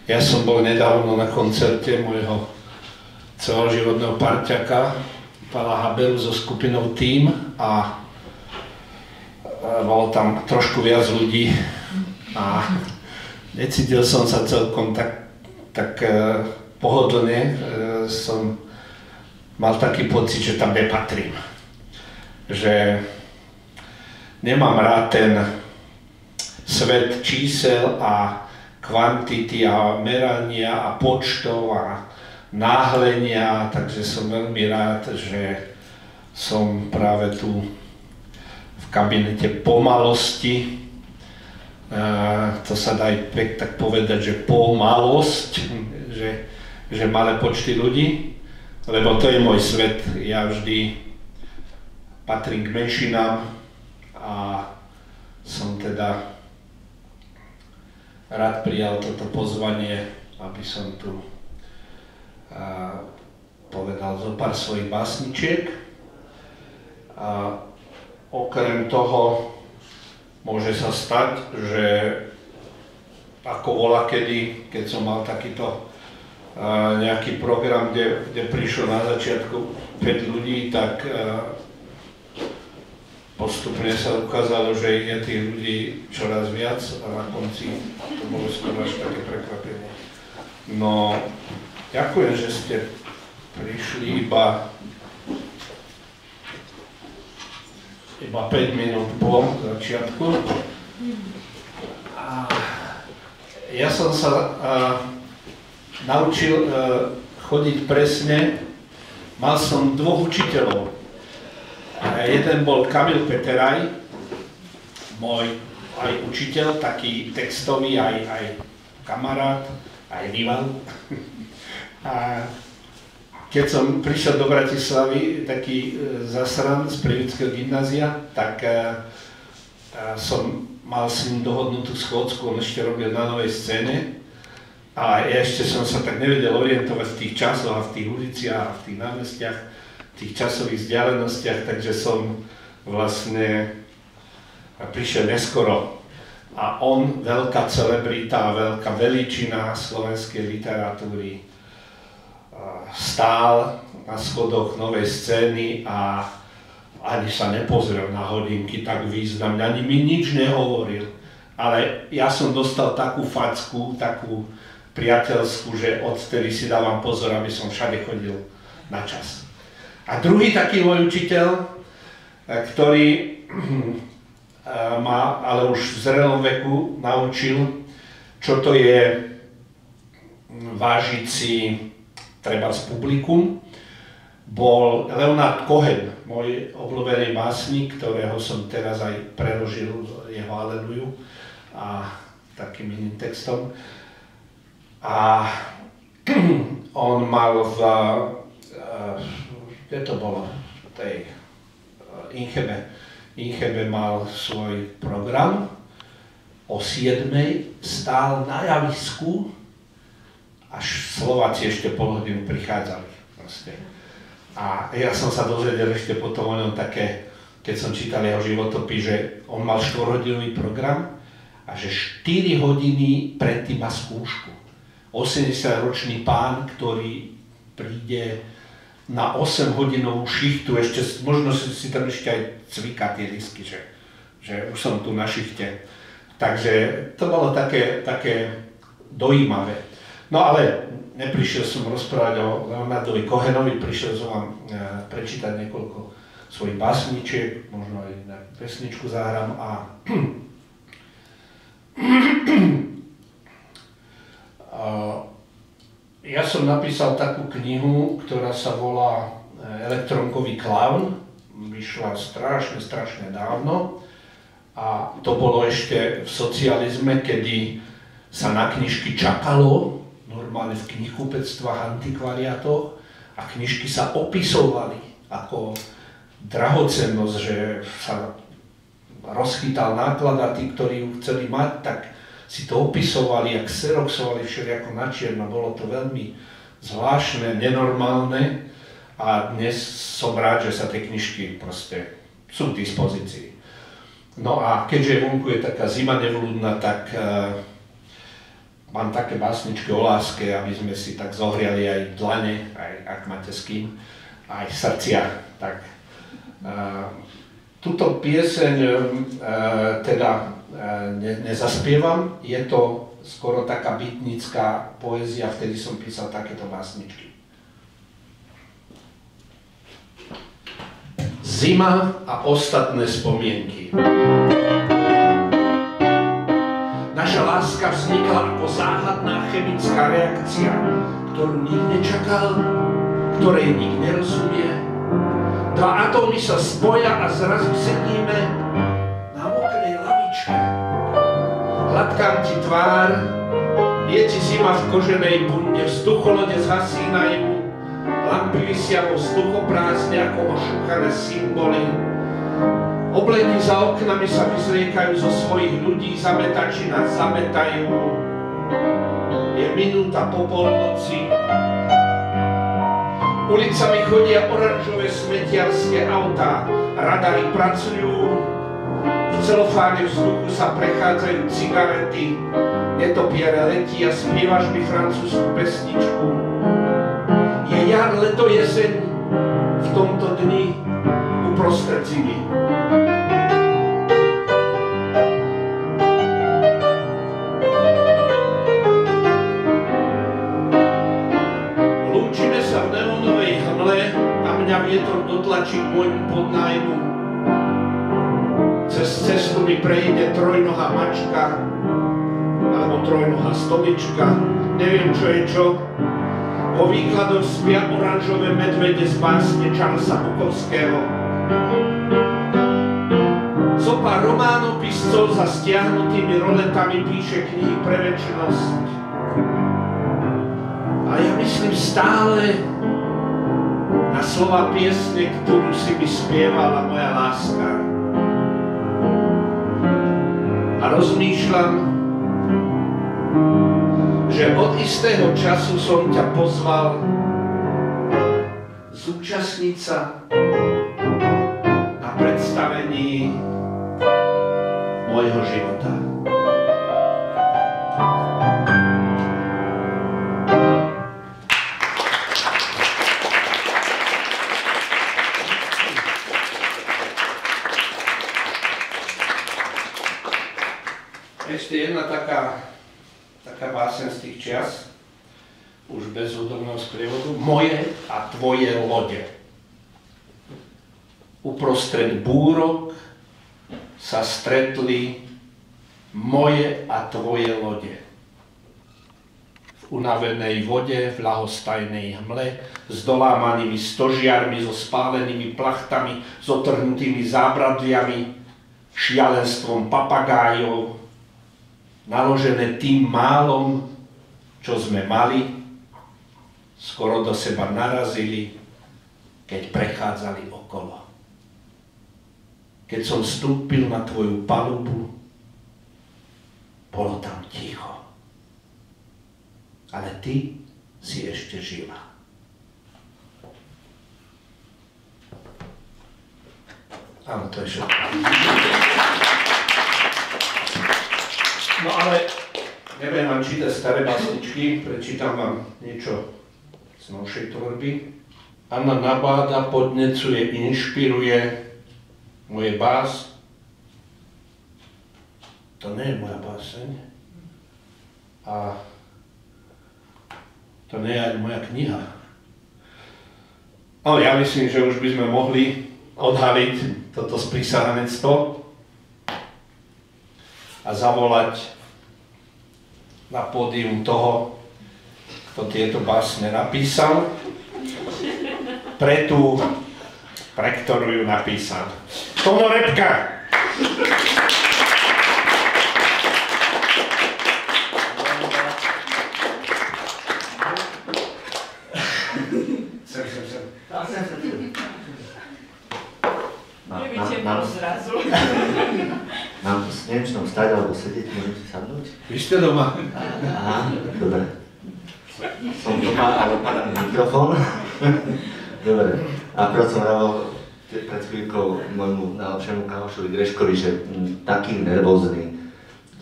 Ja som bol nedávno na koncerte môjho celoživotného parťaka, pána Haberu so skupinou Team a bolo tam trošku viac ľudí a necítil som sa celkom tak pohodlne, som mal taký pocit, že tam nepatrím. Že nemám rád ten svet čísel a kvantity a merania a počtov a náhlenia, takže som veľmi rád, že som práve tu v kabinete pomalosti. To sa dá aj tak povedať, že pomalosť, že malé počty ľudí, lebo to je môj svet. Ja vždy patrím k menšinám a som teda rád prijal toto pozvanie, aby som tu povedal zo pár svojich básničiek. A okrem toho môže sa stať, že ako volakedy, keď som mal takýto nejaký program, kde prišlo na začiatku 5 ľudí, tak postupne sa ukázalo, že je tých ľudí čoraz viac a na konci to bolo skoro až také prekvapenie. No, ďakujem, že ste prišli iba 5 minút po začiatku. A ja som sa naučil chodiť presne. Mal som 2 učiteľov. Jeden bol Kamil Peteraj, môj aj učiteľ, taký textový, aj kamarát, aj rival. A keď som prišiel do Bratislavy, taký zasran z Prievidského gymnázia, tak som mal s ním dohodnutú schôdzku, on ešte robil na Novej scéne. A ešte som sa tak nevedel orientovať v tých časoch a v tých uliciach a v tých námestiach, v tých časových vzdialenostiach, takže som vlastne prišiel neskoro. A on, veľká celebrita, veľká veličina slovenskej literatúry, stál na schodoch Novej scény a ani sa nepozrel na hodinky tak významne, ani mi nič nehovoril. Ale ja som dostal takú facku, takú priateľskú, že odtedy si dávam pozor, aby som všade chodil na čas. A druhý taký môj učiteľ, ktorý ma ale už v zrelom veku naučil, čo to je vážiť si trebárs publikum, bol Leonard Cohen, môj obľúbený básnik, ktorého som teraz aj preložil jeho Aleluju a takým iným textom. A on mal kde to bolo? V tej Inchebe mal svoj program. O 7:00 stál na javisku, až Slováci ešte pol hodinu prichádzali. Proste. A ja som sa dozvedel ešte potom o ňom také, keď som čítal jeho životopis, že on mal 4-hodinový program a že 4 hodiny predtým má skúšku. 80-ročný pán, ktorý príde na 8-hodinovú šichtu, ešte možno si tam ešte aj cviká tie disky, že už som tu na šichte. Takže to bolo také dojímavé. No ale neprišiel som rozprávať o Leonardovi Cohenovi, prišiel som vám prečítať niekoľko svojich básničiek, možno aj nejakú pesničku zahrám a ja som napísal takú knihu, ktorá sa volá Elektronkový klaun, vyšla strašne dávno a to bolo ešte v socializme, kedy sa na knižky čakalo, normálne v knihkupectvách, antikvariátoch a knižky sa opisovali ako drahocennosť, že sa rozchytal náklad a tí, ktorí ju chceli mať, tak si to opisovali a xeroxovali všelijako na čierno. Bolo to veľmi zvláštne, nenormálne a dnes som rád, že sa tie knižky proste sú k dispozícii. No a keďže vonku je taká zima nevľúdna, tak mám také básničky o láske, aby sme si tak zohriali aj dlane, aj ak máte s kým, aj srdcia. Tak, túto pieseň nezaspievam, je to skoro taká bytnická poézia, vtedy som písal takéto básničky. Zima a ostatné spomienky. Naša láska vznikla ako záhadná chemická reakcia, ktorú nik nečakal, ktorej nik nerozumie. Dva atómy sa spoja a zrazu sedíme na mokrej lavičke. Hladkám ti tvár, je ti zima v koženej bunde, vzducholode zhasínajú, lampy visia vo vzduchoprázdne ako ošúchané symboly. Obleky za oknami sa vyzliekajú zo svojich ľudí, zametači nás zametajú. Je minúta po polnoci. Ulicami chodia oranžové smetiarské autá, radary pracujú, v celofáne vzduchu sa prechádzajú cigarety, netopiere letí a spievaš mi francúzsku pesničku. Je jar, leto, jeseň v tomto dni uprostred zimy. Lúčime sa v neónovej hmle a mňa vietor dotlačí k môjmu podnájmu. Cez cestu mi prejde trojnohá mačka alebo trojnohá stolička, neviem čo je čo. Vo výkladoch spia oranžové medvede z básne Charlesa Bukowského. Zopár románopiscov za stiahnutými roletami píše knihy pre večnosť. A ja myslím stále na slova piesne, ktorú si mi spievala moja láska. A rozmýšľam, že od istého času som ťa pozval zúčastniť sa na predstavení môjho života. Ešte jedna taká báseň z tých čias, už bez hudobného sprievodu. Moje a tvoje lode. Uprostred búrok sa stretli moje a tvoje lode. V unavenej vode, v ľahostajnej hmle, s dolámanými stožiarmi, so spálenými plachtami, s otrhnutými zábradliami, šialenstvom papagájov, naložené tým málom, čo sme mali, skoro do seba narazili, keď prechádzali okolo. Keď som vstúpil na tvoju palubu, bolo tam ticho. Ale ty si ešte žila. Áno, to je všetko. No ale nebudem vám čítať staré básničky, prečítam vám niečo z novšej tvorby. Anna nabáda, podnecuje, inšpiruje moje bás. To nie je moja báseň. A to nie je aj moja kniha. Ale ja myslím, že už by sme mohli odhaliť toto sprísahanectvo a zavolať na pódium toho, kto tieto básne napísal, pre ktorú ju napísal. Tono Repka! Nevidím zrazu. Mám s Nemčnom stať alebo sedieť, môžem si sadnúť? Vy ste doma. Aha, dobre. Som doma, ale padá mi mikrofón. Dobre. Akurát som dával pred chvíľkou môjmu najlepšiemu kamošovi Greškovi, že taký nervózny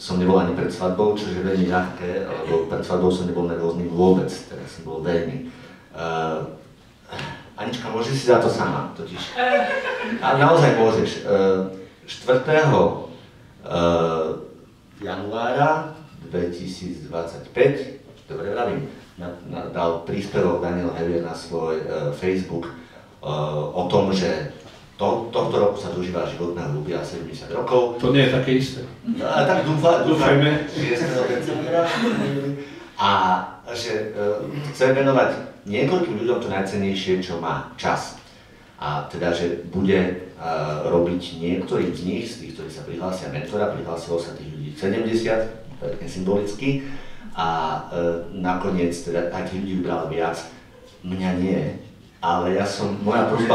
som nebol ani pred svadbou, čo je veľmi ľahké, lebo pred svadbou som nebol nervózny vôbec, teraz som bol veľmi. Anička, môžeš si za to sama, totiž. A naozaj môžeš. 4. januára 2025, dobre vravím, dal príspevok Daniel Hevier na svoj Facebook o tom, že tohto roku sa dožíva životného ľubia 70 rokov. To nie je také isté. A tak dúfajme. 6. decembra. A že chce venovať niekoľkým ľuďom to najcennejšie, čo má, čas. A teda, že bude robiť niektorým z nich, z tých, ktorí sa prihlásia mentora, prihlásilo sa tých ľudí 70, veľmi symbolicky, a nakoniec teda aj tých ľudí vybral viac. Mňa nie, ale moja prosba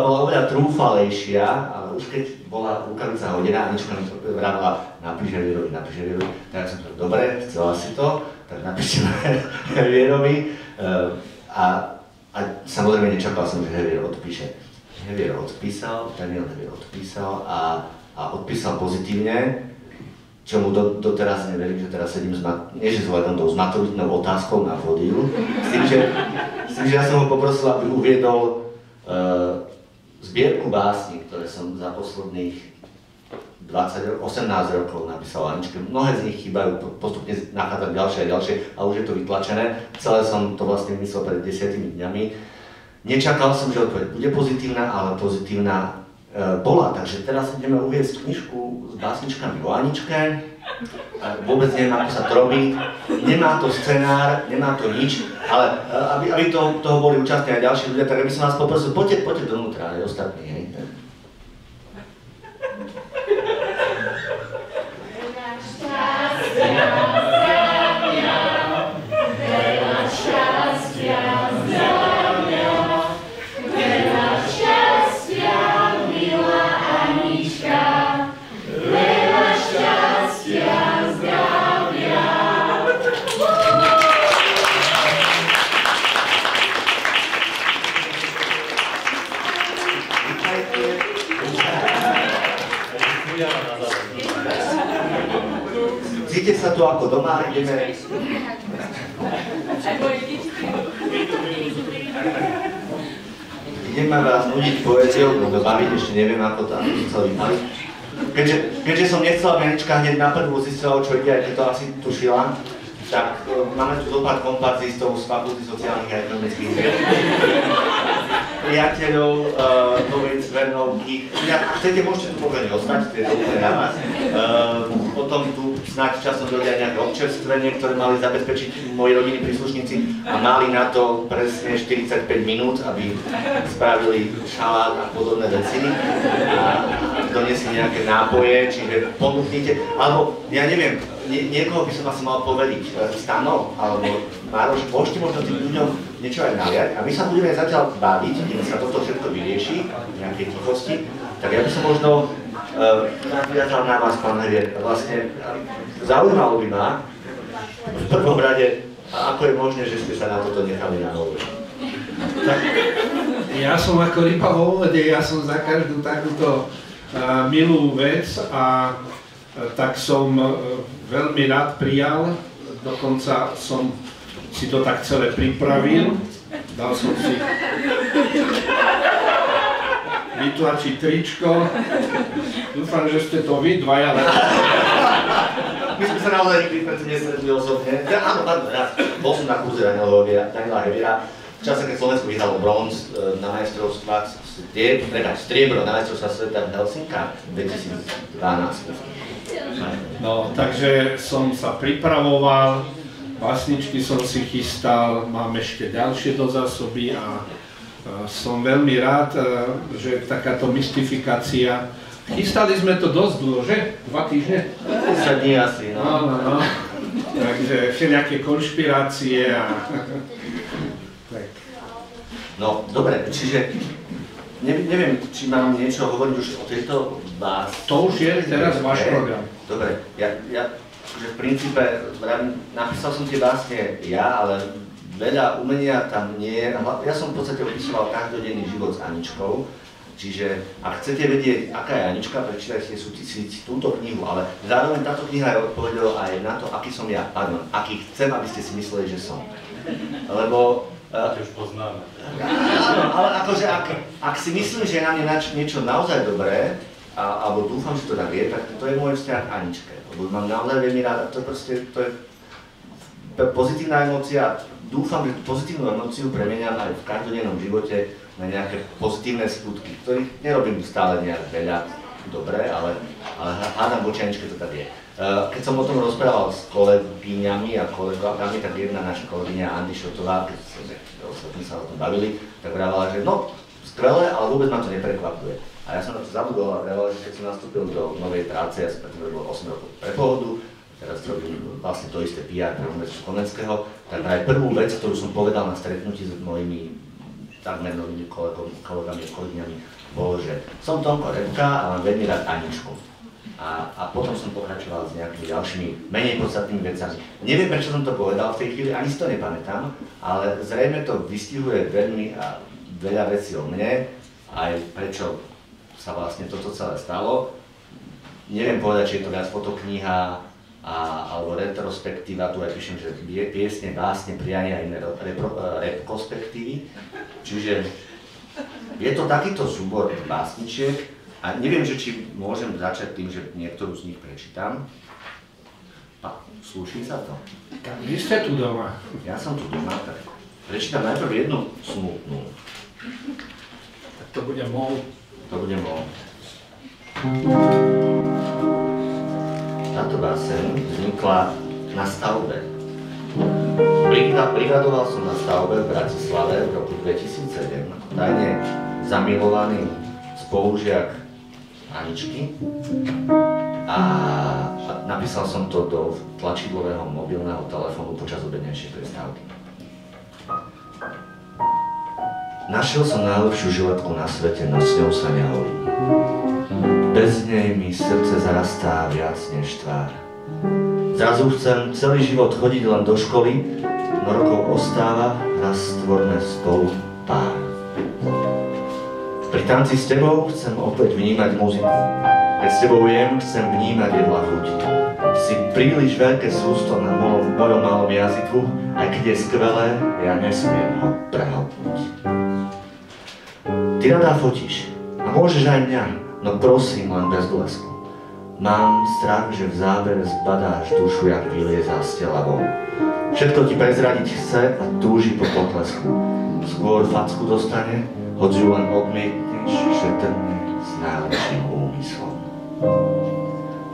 bola oveľa trúfalejšia, ale už keď bola rukavica hodená, Anička mi vravila, napíš Hevierovi, tak som povedal, dobre, chcela si to, tak napíšem Hevierovi. A samozrejme nečakal som, že Hevier odpíše. Hevier odpísal, Daniel Hevier odpísal a odpísal pozitívne, čomu doteraz neverím, že teraz sedím nie že s maturitnou otázkou na pódiu, s tým, že ja som ho poprosil, aby uviedol zbierku básní, ktoré som za posledných 18 rokov napísal Aničke. Mnohé z nich chýbajú, postupne nachádzam ďalšie a ďalšie a už je to vytlačené. Celé som to vlastne myslel pred 10 dňami. Nečakal som, že odpoveď bude pozitívna, ale pozitívna bola. Takže teraz ideme uviesť knižku s básničkami o Aničke. Vôbec neviem, ako sa to robí. Nemá to scenár, nemá to nič, ale aby toho boli účastní aj ďalší ľudia, tak aby som vás poprosil, poďte donútra, aj ostatní, hej. Cíte sa tu ako doma, ideme vás nudiť poéziou, no baviť, ešte neviem, ako to chcel vypaliť. Keďže som nechcel, aby Anička hneď na prvú zistila, čo ide, aj keď to asi tušila, tak máme tu dopad komparzistov z Fakulty sociálnych a ekonomických vied. Priateľov, novíc, vernovky. Ak chcete, môžete tu povedať ostať, to je to úplne na vás. Potom tu snáď časom dojde aj nejaké občerstvenie, ktoré mali zabezpečiť moji rodinní príslušníci a mali na to presne 45 minút, aby spravili šalát a podobné veci a doniesli nejaké nápoje, čiže ponúknite, alebo ja neviem, niekoho by som asi mal poveriť, Stano alebo Mároš, môžete možno tým ľuďom niečo aj naliať a my sa budeme zatiaľ baviť, kým sa toto všetko vyrieši v nejakej tichosti, tak ja by som možno nadviazal na vás, pán Hevier. Vlastne zaujímalo by ma v prvom rade, ako je možné, že ste sa na toto nechali nahovoriť. Ja som ako ryba vo vode, ja som za každú takúto milú vec a tak som veľmi rád prijal, dokonca som si to tak celé pripravil, dal som si vytlačiť tričko, dúfam, že ste to vy dvaja. My sme sa naozaj nikdy predtým nesretli osobne. Áno, bol som na kurze Daniela Heviera, v čase, keď Slovensko vyhralo bronz na majstrovstvách, striebro na majstrovstvách sveta v Helsinkách v 2012. No, takže som sa pripravoval, básničky som si chystal, mám ešte ďalšie do zásoby a som veľmi rád, že takáto mystifikácia. Chystali sme to dosť dlho, že? 2 týždne? 10 dní asi, no. No. Takže všelijaké konšpirácie a... No, dobre, čiže neviem, či mám niečo hovoriť už o tejto básni. To už je teraz váš program. Dobre, ja že v princípe, napísal som tie básne ja, ale veľa umenia tam nie je. Ja som v podstate opisoval každodenný život s Aničkou, Čiže ak chcete vedieť, aká je Anička, prečítajte si túto knihu, ale zároveň táto kniha je odpovedala aj na to, aký som ja, aký chcem, aby ste si mysleli, že som. Lebo... To už poznáme. Áno, ale akože ak si myslím, že je na mne niečo naozaj dobré, alebo dúfam, že to tak je, tak to je môj vzťah k Aničke. Lebo mám naozaj veľmi rád, to je pozitívna emócia. Dúfam, že tú pozitívnu emóciu premeniam aj v každodennom živote na nejaké pozitívne skutky, ktorých nerobím stále nejak veľa dobre, ale hádam voči Aničke to tak je. Keď som o tom rozprával s kolegyňami a kolegami, tak jedna naša kolegyňa Andy Šotová, keď sme sa o tom bavili, tak vravala, že no, skvelé, ale vôbec ma to neprekvapuje. A ja som na to zabudol a vravala, že keď som nastúpil do novej práce, ja som predtým robil 8 rokov pre Pohodu, teraz robím vlastne to isté PR pre Univerzitu Komenského, tak aj prvú vec, ktorú som povedal na stretnutí s mojimi takmer novými kolegami a kolegyňami, bolo, že som Tonko Repka a mám veľmi rád Aničku. A potom som pokračoval s nejakými ďalšími, menej podstatnými vecami. Neviem, prečo som to povedal v tej chvíli, ani si to nepamätám, ale zrejme to vystihuje veľmi a veľa vecí o mne, aj prečo sa vlastne toto celé stalo. Neviem povedať, či je to viac fotokniha, alebo retrospektíva, tu aj píšem, že piesne, básne, priania a iné retrospektívy. Čiže je to takýto súbor básničiek a neviem, že či môžem začať tým, že niektorú z nich prečítam. Slúši sa to? Tak vy ste tu doma. Ja som tu doma, tak prečítam najprv jednu smutnú. Tak to bude mol. To bude mol. Táto báseň vznikla na stavbe. Brigadoval som na stavbe v Bratislave v roku 2007, tajne zamilovaný spolužiak Aničky a napísal som to do tlačidlového mobilného telefónu počas obednejšej prestávky. Našiel som najlepšiu žiletku na svete, no s ňou sa neholí. Bez nej mi srdce zarastá viac než tvár. Zrazu chcem celý život chodiť len do školy, no rokov ostáva, raz stvorme spolu pár. Pri tanci s tebou chcem opäť vnímať muziku. Keď s tebou jem, chcem vnímať jedla chuť. Si príliš veľké sústo na mojom malom jazyku, aj keď je skvelé, ja nesmiem ho prehltnúť. Ty rada fotíš, a môžeš aj mňa, no prosím, len bez blesku. Mám strach, že v zábere zbadáš dušu, jak vylieza z tela von. Všetko ti prezradiť chce a túži po potlesku. Skôr facku dostane, hoď ju len odmietneš, šetrne s najlepším úmyslom.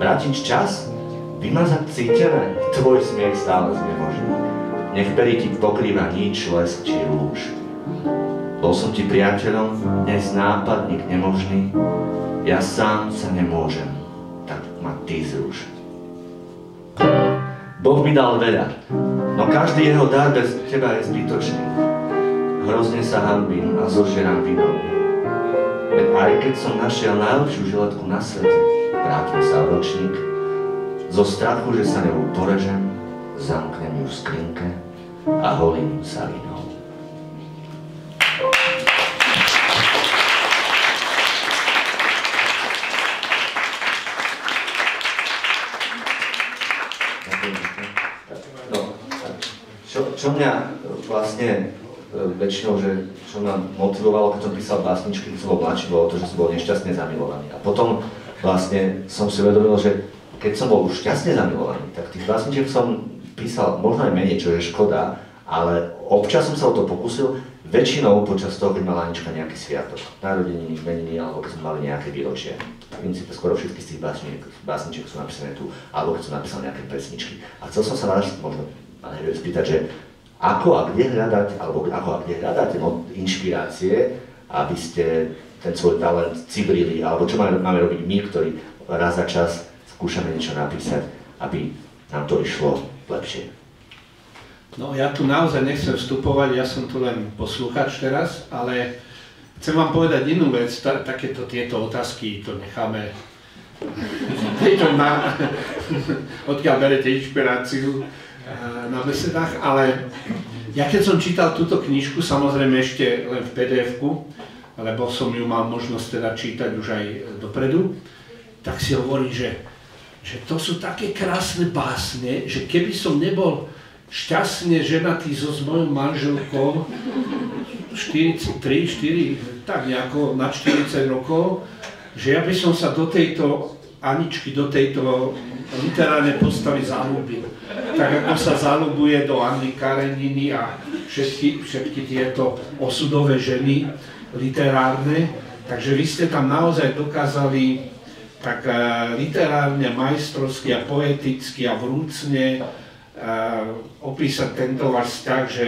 Vrátiť čas? Vymazať cítené? Tvoj smiech stále znemožný. Nech pery ti pokrýva nič, lesk či rúž. Bol som ti priateľom, dnes nápadník nemožný. Ja sám sa nemôžem, tak ma ty zruš. Boh mi dal veľa, no každý jeho dar bez teba je zbytočný. Hrozne sa hanbím a zožerám vinou. Veď aj keď som našiel najlepšiu žiletku na svete, vrátim sa o ročník. Zo strachu, že sa ňou porežem, zamknem ju v skrinke a holím sa vinou. Čo mňa vlastne väčšinou, čo ma motivovalo, keď som písal básničky, keď som bol mladší, bolo to, že som bol nešťastne zamilovaný. A potom vlastne som si uvedomil, že keď som bol už šťastne zamilovaný, tak tých básničiek som písal možno aj menej, čo je škoda, ale občas som sa o to pokusil, väčšinou počas toho, keď mala Anička nejaký sviatok, narodeniny, meniny, alebo keď sme mali nejaké výročie. V princípe skoro všetky z tých básničiek sú napísané tu, alebo keď som napísal nejaké pesničky. A chcel som sa vás možno spýtať, že ako a kde hľadať, alebo ako a kde hľadáte inšpirácie, aby ste ten svoj talent cibrili, alebo čo máme robiť my, ktorí raz za čas skúšame niečo napísať, aby nám to išlo lepšie. No ja tu naozaj nechcem vstupovať, ja som tu len poslúchač teraz, ale chcem vám povedať inú vec, tieto otázky to necháme, odkiaľ berete inšpiráciu na besedách, ale ja keď som čítal túto knižku, samozrejme ešte len v PDF-ku, lebo som ju mal možnosť teda čítať už aj dopredu, tak si hovorím, že to sú také krásne básne, že keby som nebol šťastne ženatý s mojou manželkou 4, tak nejako na 40 rokov, že ja by som sa do tejto Aničky, do tejto literárnej postavy zaľúbil. Tak ako sa zaľubuje do Anny Kareniny a všetky tieto osudové ženy literárne. Takže vy ste tam naozaj dokázali tak literárne, majstrovsky a poeticky a vrúcne opísať tento váš vzťah, že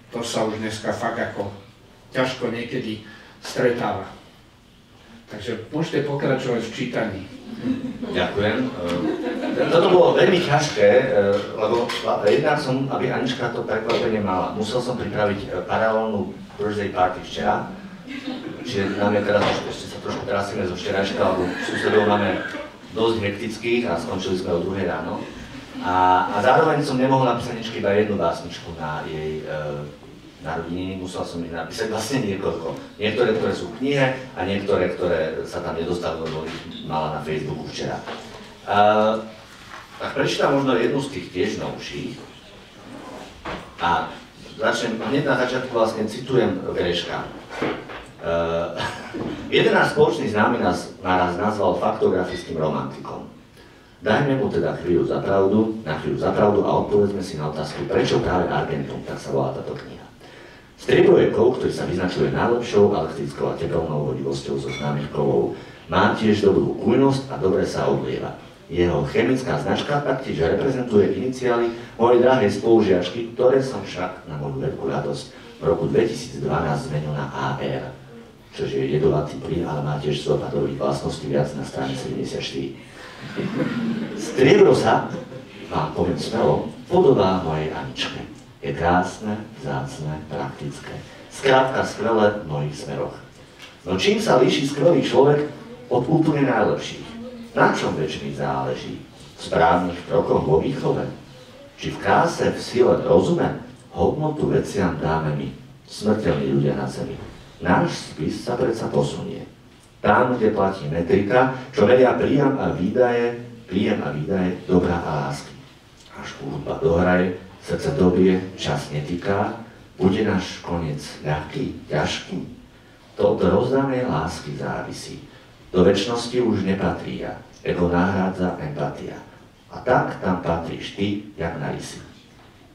to sa už dneska fakt ako ťažko niekedy stretáva. Takže môžete pokračovať v čítaní. Ďakujem. Toto bolo veľmi ťažké, lebo jednak som, aby Anička to prekvapenie mala, musel som pripraviť paralelnú birthday party včera. Čiže nám je teraz, ešte sa trošku trasíme zo včerajška, lebo susedov máme dosť hektických a skončili sme o 2 ráno. A zároveň som nemohol napísať iba jednu básničku na jej narodeniny, musel som ich napísať vlastne niekoľko. Niektoré, ktoré sú v knihe a niektoré, ktoré sa tam nedostali, lebo ich mala na Facebooku včera. Tak prečítam možno jednu z tých tiež novších. A začnem hneď na začiatku, vlastne citujem Greška. Jeden náš spoločný známy nás naraz nazval faktografickým romantikom. Dajme mu teda chvíľu za pravdu a odpovedzme si na otázku, prečo práve Argentum, tak sa volá táto kniha. Striebro je kov, ktorý sa vyznačuje najlepšou elektrickou a tepelnou vodivosťou zo známych kovov. Má tiež dobrú kujnosť a dobre sa odlieva. Jeho chemická značka taktiež reprezentuje iniciály mojej drahej spolužiačky, ktoré som však na moju veľkú radosť v roku 2012 zmenil na AR, čo je jedovatý plyn, ale má tiež zo dobrých vlastností viac na strane 74. Striebro sa, vám poviem smelo, podobá mojej Aničke. Je krásne, vzácne, praktické. Skrátka skvelé v mnohých smeroch. No čím sa líši skvelý človek od úplne najlepších? Na čom väčšmi záleží? V správnych krokoch vo výchove? Či v kráse, v sile, rozume? Hodnotu veciam dáme my, smrteľní ľudia na zemi. Náš spis sa predsa posunie. Tam, kde platí metrika, čo meria príjem a výdaje, dobra a lásky. Až hudba dohraje, srdce dobie, čas netýká, bude náš koniec ľahký, ťažký. To od rozdanej lásky závisí. Do večnosti už nepatrí ja, ego nahrádza empatia. A tak tam patríš ty, jak na rysy.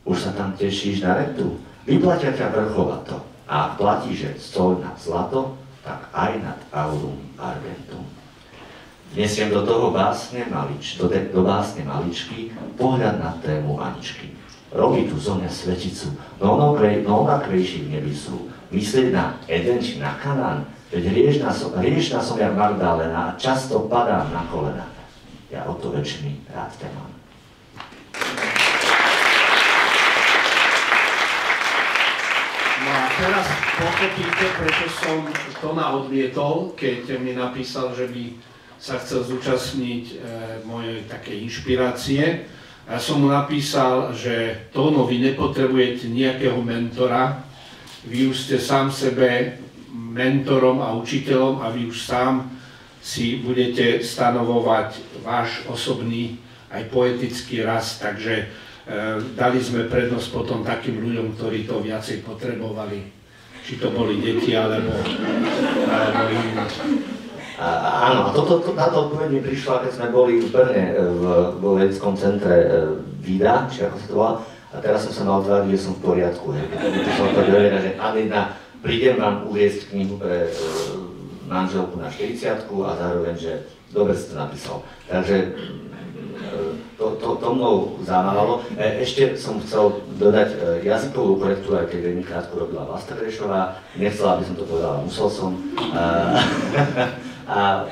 Už sa tam tešíš na rentu, vyplatia ťa vrchovato. A ak platíš, že soľ nad zlato, tak aj nad aurum argentum. Vnesiem do toho básne maličky pohľad na tému Aničky. Robí tu zo mňa sveticu, no onakvejší v nebi sú. Myslieť na Eden či na Kanán, veď hriešná som jak Magdalena a často padám na kolena. Ja o to väčšmi rád ťa mám. No a teraz pochopíte, prečo som Tona odmietol, keď mi napísal, že by sa chcel zúčastniť mojej takej inšpirácie. Ja som mu napísal, že Tono, vy nepotrebujete nejakého mentora, vy už ste sám sebe mentorom a učiteľom a vy už sám si budete stanovovať váš osobný aj poetický rast, takže dali sme prednosť potom takým ľuďom, ktorí to viacej potrebovali, či to boli deti alebo iní. Áno, táto odpoveď mi prišla, keď sme boli v Brne vo vedeckom centre VIDA, či ako sa to volá, a teraz som sa mal tváriť, že som v poriadku. Prišla to dovedena, že Anina, prídem vám uviesť knihu pre manželku na 40-ku a zároveň, že dobre si to napísal. Takže to mnou zamávalo. Ešte som chcel dodať jazykovú korektúru, aj keď veľmi krátko robila Vlasta Krešová. Nechcela, aby som to povedala, musel som. A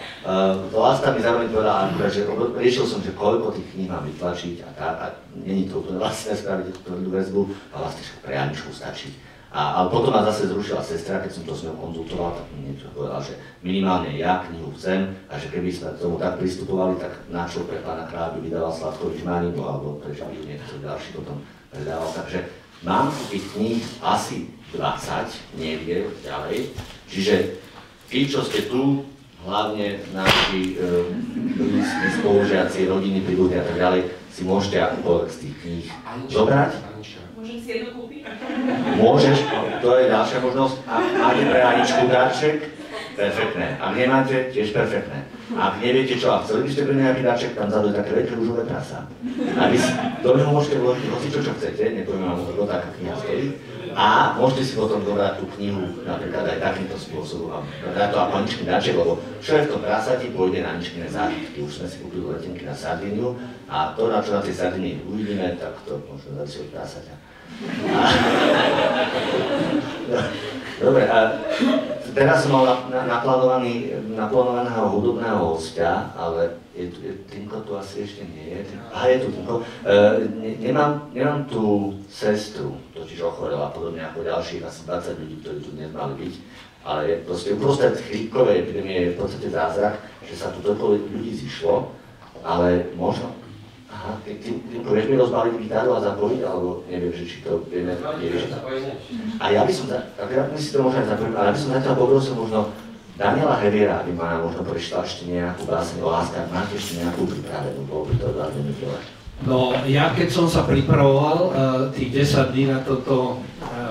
Vlasta mi zároveň povedala, že riešil som, že koľko tých kníh mám vytlačiť a není to úplne vlastné spraviť tú väzbu a vlastne pre Aničku stačí. Ale potom ma zase zrušila sestra, keď som to s ňou konzultoval, tak mi niečo povedal, že minimálne ja knihu chcem a že keby sme k tomu tak pristupovali, tak na čo pre pána kráľa by vydával Slavkovi Žmaninu, alebo prečo by niekto ďalší potom predával. Takže mám tých kníh asi 20, nevie ďalej, čiže tí, čo ste tu, hlavne naši blízki, spolužiaci, rodiny, príbuzní a tak ďalej, si môžete akúkoľvek z tých kníh zobrať. Môžem si jednu kúpiť? Môžeš, to je ďalšia možnosť. Ak máte pre Aničku darček, perfektné. Ak nemáte, tiež perfektné. Ak neviete čo, a chceli by ste pre nejaký darček, tam vzadu je také veľké rúžové prasa. A vy do neho môžete vložiť hocičo, čo chcete, nepoviem vám, ako taká kniha stojí. A môžete si potom dobrať tú knihu napríklad aj takýmto spôsobom. Dá to ako Aničkin darček, lebo čo je v tom prasati, pôjde na Aničkine zážitky. Už sme si kúpili letenky na Sardíniu a to, na čo na tej Sardínii uvidíme, tak to možno závisí od prasaťa. Dobre, a teraz som mal naplánovaného hudobného hostia, ale Tinko tu asi ešte nie je. Aha, je tu Tinko. Nemám tu sestru, totiž ochorela, podobne ako ďalších asi 20 ľudí, ktorí tu dnes mali byť. Ale je proste uprostred chrípkovej epidémie je v podstate zázrak, že sa tu toľko ľudí zišlo, ale možno. Aha, Tinko, vieš mi rozbaliť gitaru a zapojiť, alebo neviem, že či to vieme, nevieš. A ja by som, my si to možno aj zapojiť, ale ja by som zatiaľ poprosil možno Daniela Heviera, aby ma možno prečítal ešte nejakú báseň o láskach, máte ešte nejakú pripravenú, bolo by to veľmi milé. No, ja keď som sa pripravoval tých 10 dní na toto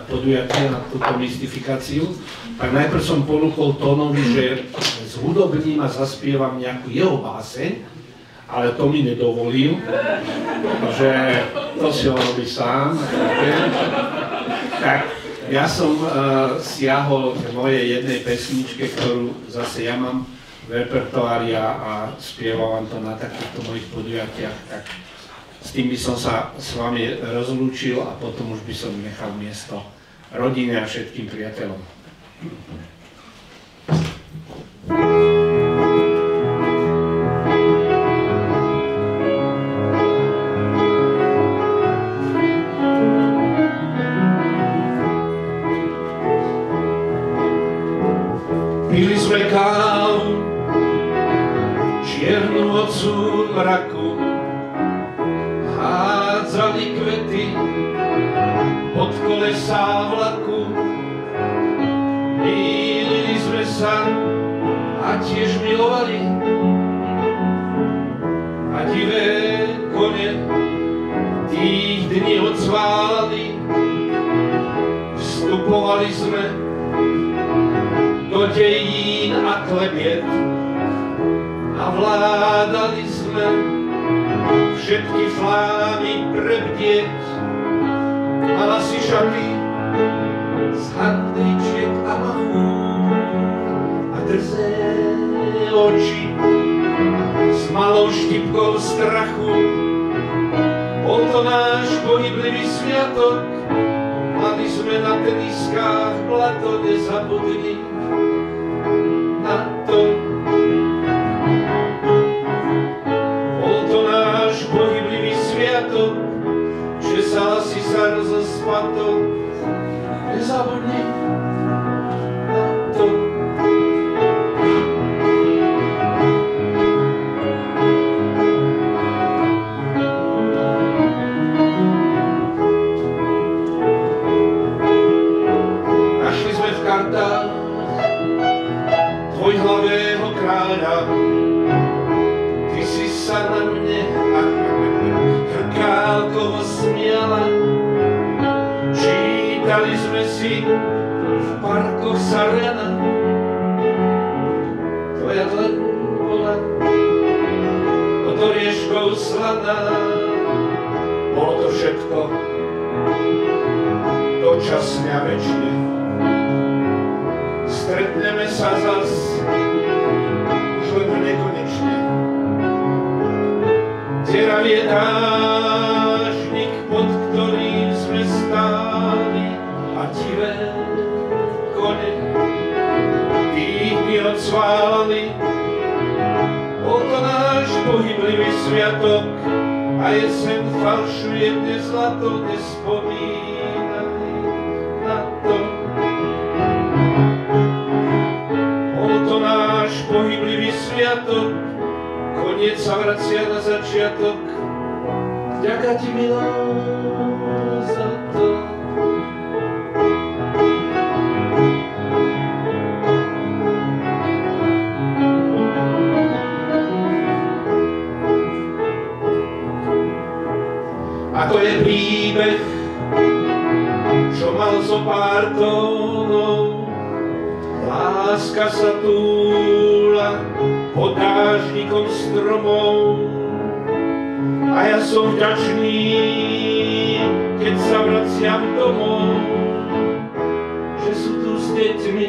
podujatie, na túto mystifikáciu, tak najprv som ponúkol Tónovi, že zhudobním a zaspievam nejakú jeho báseň, ale to mi nedovolil, že to si on robí sám. Tak ja som siahol k mojej jednej pesničke, ktorú zase ja mám v repertoári a spievam to na takýchto mojich podujatiach, tak s tým by som sa s vami rozlúčil a potom už by som nechal miesto rodine a všetkým priateľom. Pili sme kávu, čiernu od súmraku, hádzali kvety pod kolesá vlaku. Mýlili sme sa a tiež milovali, a divé kone tých dní odsválali. Vstupovali sme do dejín a klebiet a vládali sme všetky flámy prebdieť. Mala si šaty z handričiek a machu a drzé oči s malou štipkou strachu. Bol to náš pohyblivý sviatok, mali sme na teniskách blato, nezabudni na to. Bol to náš pohyblivý sviatok, česala si sa zo spatok, nezabudni na to. Našli sme v kartách dvojhlavého kráľa, ty si sa na mne hrkálkovo smiala. Čítali sme si v parkoch Sarena, tvoja dlaň bola od orieškov slaná. Bolo to všetko dočasne a večne. Stretneme sa zas už len nekonečne. Deravý je dážnik, pod ktorým sme stáli, a divé kone tých dní odsválali. Bol to náš pohyblivý sviatok a jeseň falšuje dnes zlato, nespomínali na to. Bol to náš pohyblivý sviatok, koniec sa vracia na začiatok. Vďaka ti, milá, za to. čo mal zo pár tónov. Láska sa túla pod dážnikom stromov a ja som vďačný, keď sa vraciam domov, že sú tu s deťmi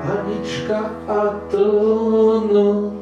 Anička a Tóno.